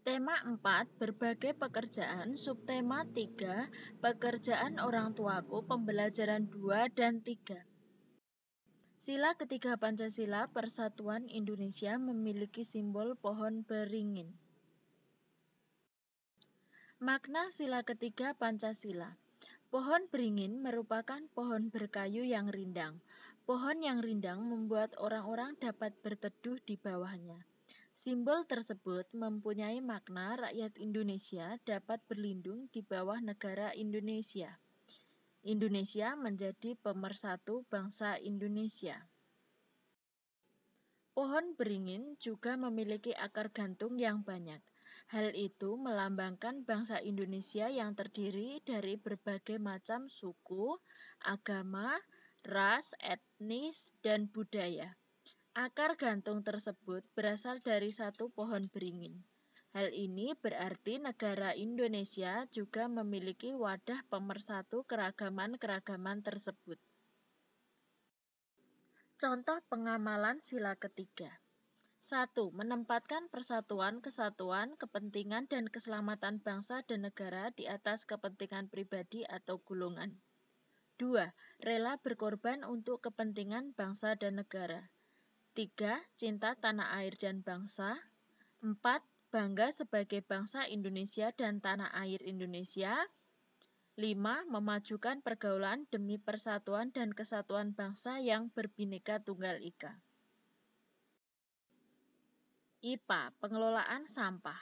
Tema 4, berbagai pekerjaan. Subtema 3, pekerjaan orang tuaku, pembelajaran 2 dan 3. Sila ketiga Pancasila, Persatuan Indonesia memiliki simbol pohon beringin. Makna sila ketiga Pancasila. Pohon beringin merupakan pohon berkayu yang rindang. Pohon yang rindang membuat orang-orang dapat berteduh di bawahnya. Simbol tersebut mempunyai makna rakyat Indonesia dapat berlindung di bawah negara Indonesia. Indonesia menjadi pemersatu bangsa Indonesia. Pohon beringin juga memiliki akar gantung yang banyak. Hal itu melambangkan bangsa Indonesia yang terdiri dari berbagai macam suku, agama, ras, etnis, dan budaya. Akar gantung tersebut berasal dari satu pohon beringin. Hal ini berarti negara Indonesia juga memiliki wadah pemersatu keragaman-keragaman tersebut. Contoh pengamalan sila ketiga. 1. Menempatkan persatuan, kesatuan, kepentingan, dan keselamatan bangsa dan negara di atas kepentingan pribadi atau golongan. 2. Rela berkorban untuk kepentingan bangsa dan negara. 3. Cinta tanah air dan bangsa. 4. Bangga sebagai bangsa Indonesia dan tanah air Indonesia. 5. Memajukan pergaulan demi persatuan dan kesatuan bangsa yang berbineka tunggal ika. IPA, pengelolaan sampah.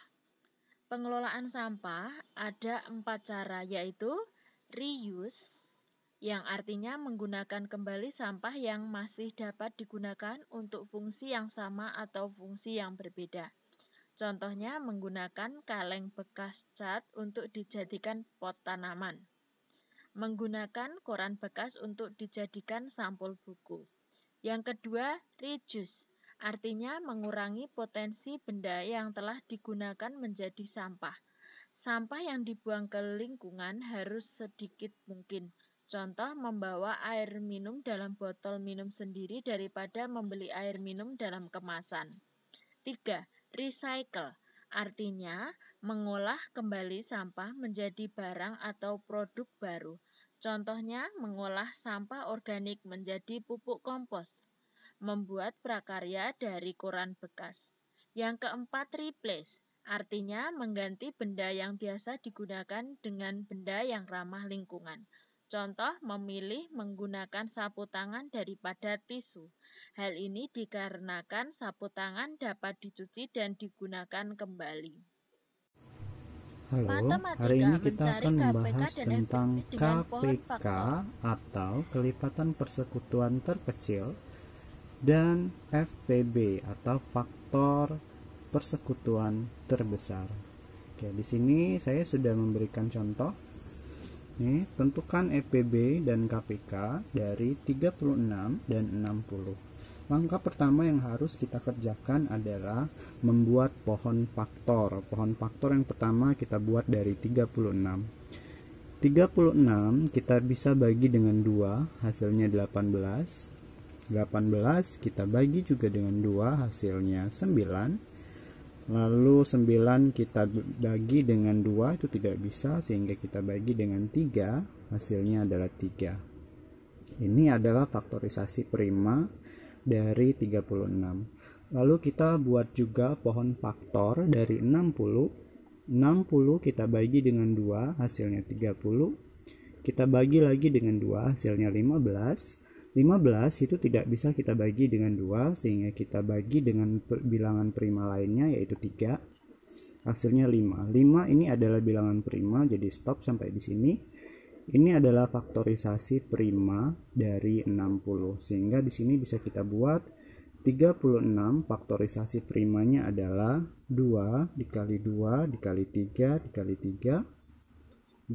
Pengelolaan sampah ada 4 cara, yaitu reuse, yang artinya menggunakan kembali sampah yang masih dapat digunakan untuk fungsi yang sama atau fungsi yang berbeda. Contohnya menggunakan kaleng bekas cat untuk dijadikan pot tanaman. Menggunakan koran bekas untuk dijadikan sampul buku. Yang kedua, reduce, artinya mengurangi potensi benda yang telah digunakan menjadi sampah. Sampah yang dibuang ke lingkungan harus sedikit mungkin. Contoh, membawa air minum dalam botol minum sendiri daripada membeli air minum dalam kemasan. 3. Recycle, artinya mengolah kembali sampah menjadi barang atau produk baru. Contohnya, mengolah sampah organik menjadi pupuk kompos. Membuat prakarya dari koran bekas. Yang keempat, replace, artinya mengganti benda yang biasa digunakan dengan benda yang ramah lingkungan. Contoh, memilih menggunakan sapu tangan daripada tisu. Hal ini dikarenakan sapu tangan dapat dicuci dan digunakan kembali. Halo, hari ini kita akan membahas tentang KPK atau Kelipatan Persekutuan Terkecil dan FPB atau Faktor Persekutuan Terbesar. Oke, di sini saya sudah memberikan contoh. Nih, tentukan EPB dan KPK dari 36 dan 60. Langkah pertama yang harus kita kerjakan adalah membuat pohon faktor. Pohon faktor yang pertama kita buat dari 36. 36 kita bisa bagi dengan 2, hasilnya 18. 18 kita bagi juga dengan 2, hasilnya 9. Lalu 9 kita bagi dengan 2, itu tidak bisa, sehingga kita bagi dengan 3, hasilnya adalah 3. Ini adalah faktorisasi prima dari 36. Lalu kita buat juga pohon faktor dari 60. 60 kita bagi dengan 2, hasilnya 30. Kita bagi lagi dengan 2, hasilnya 15. 15 itu tidak bisa kita bagi dengan 2, sehingga kita bagi dengan bilangan prima lainnya, yaitu 3. Hasilnya 5. 5 ini adalah bilangan prima, jadi stop sampai di sini. Ini adalah faktorisasi prima dari 60, sehingga di sini bisa kita buat 36 faktorisasi primanya adalah 2 dikali 2 dikali 3 dikali 3,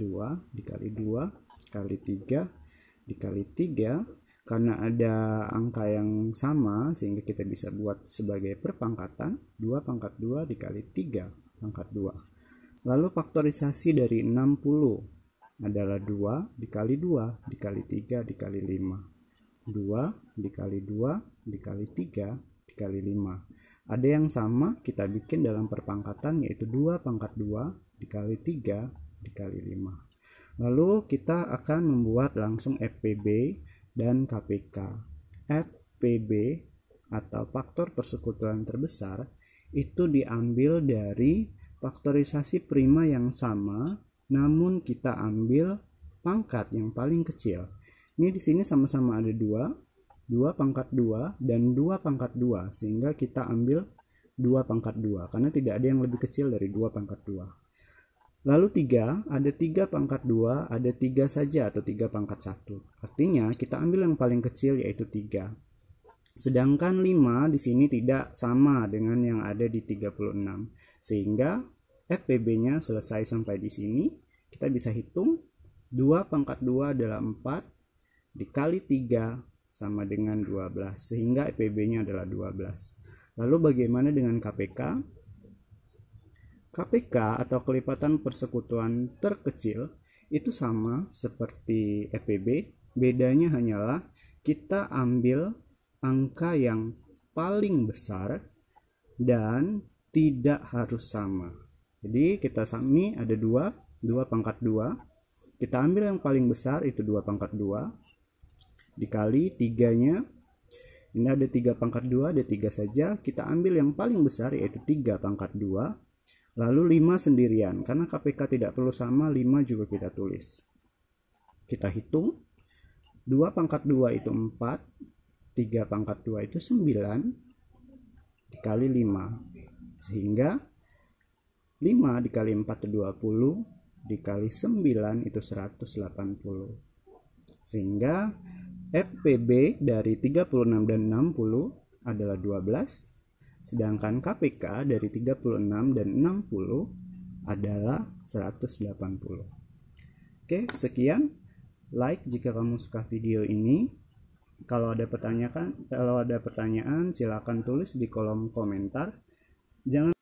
2 dikali 2 kali 3 dikali 3. Karena ada angka yang sama, sehingga kita bisa buat sebagai perpangkatan, 2 pangkat 2 dikali 3 pangkat 2. Lalu faktorisasi dari 60 adalah 2 dikali 2 dikali 3 dikali 5. 2 dikali 2 dikali 3 dikali 5. Ada yang sama kita bikin dalam perpangkatan, yaitu 2 pangkat 2 dikali 3 dikali 5. Lalu kita akan membuat langsung FPB dan KPK. FPB atau faktor persekutuan terbesar itu diambil dari faktorisasi prima yang sama, namun kita ambil pangkat yang paling kecil. Ini di sini sama-sama ada 2 pangkat 2 dan 2 pangkat 2, sehingga kita ambil 2 pangkat 2 karena tidak ada yang lebih kecil dari 2 pangkat 2. Lalu 3, ada 3 pangkat 2, ada 3 saja atau 3 pangkat 1. Artinya kita ambil yang paling kecil, yaitu 3. Sedangkan 5 di sini tidak sama dengan yang ada di 36. Sehingga FPB-nya selesai sampai di sini. Kita bisa hitung 2 pangkat 2 adalah 4 dikali 3 sama dengan 12, sehingga FPB-nya adalah 12. Lalu bagaimana dengan KPK? KPK atau kelipatan persekutuan terkecil itu sama seperti FPB, bedanya hanyalah kita ambil angka yang paling besar dan tidak harus sama. Jadi kita sami ada 2 pangkat 2, kita ambil yang paling besar itu 2 pangkat 2 dikali 3-nya. Ini ada 3 pangkat 2, ada 3 saja. Kita ambil yang paling besar, yaitu 3 pangkat 2. Lalu 5 sendirian. Karena KPK tidak perlu sama, 5 juga kita tulis. Kita hitung. 2 pangkat 2 itu 4. 3 pangkat 2 itu 9. Dikali 5. Sehingga 5 dikali 4 itu 20. Dikali 9 itu 180. Sehingga FPB dari 36 dan 60 adalah 12, sedangkan KPK dari 36 dan 60 adalah 180. Oke, sekian. Like jika kamu suka video ini. Kalau ada pertanyaan silakan tulis di kolom komentar. Jangan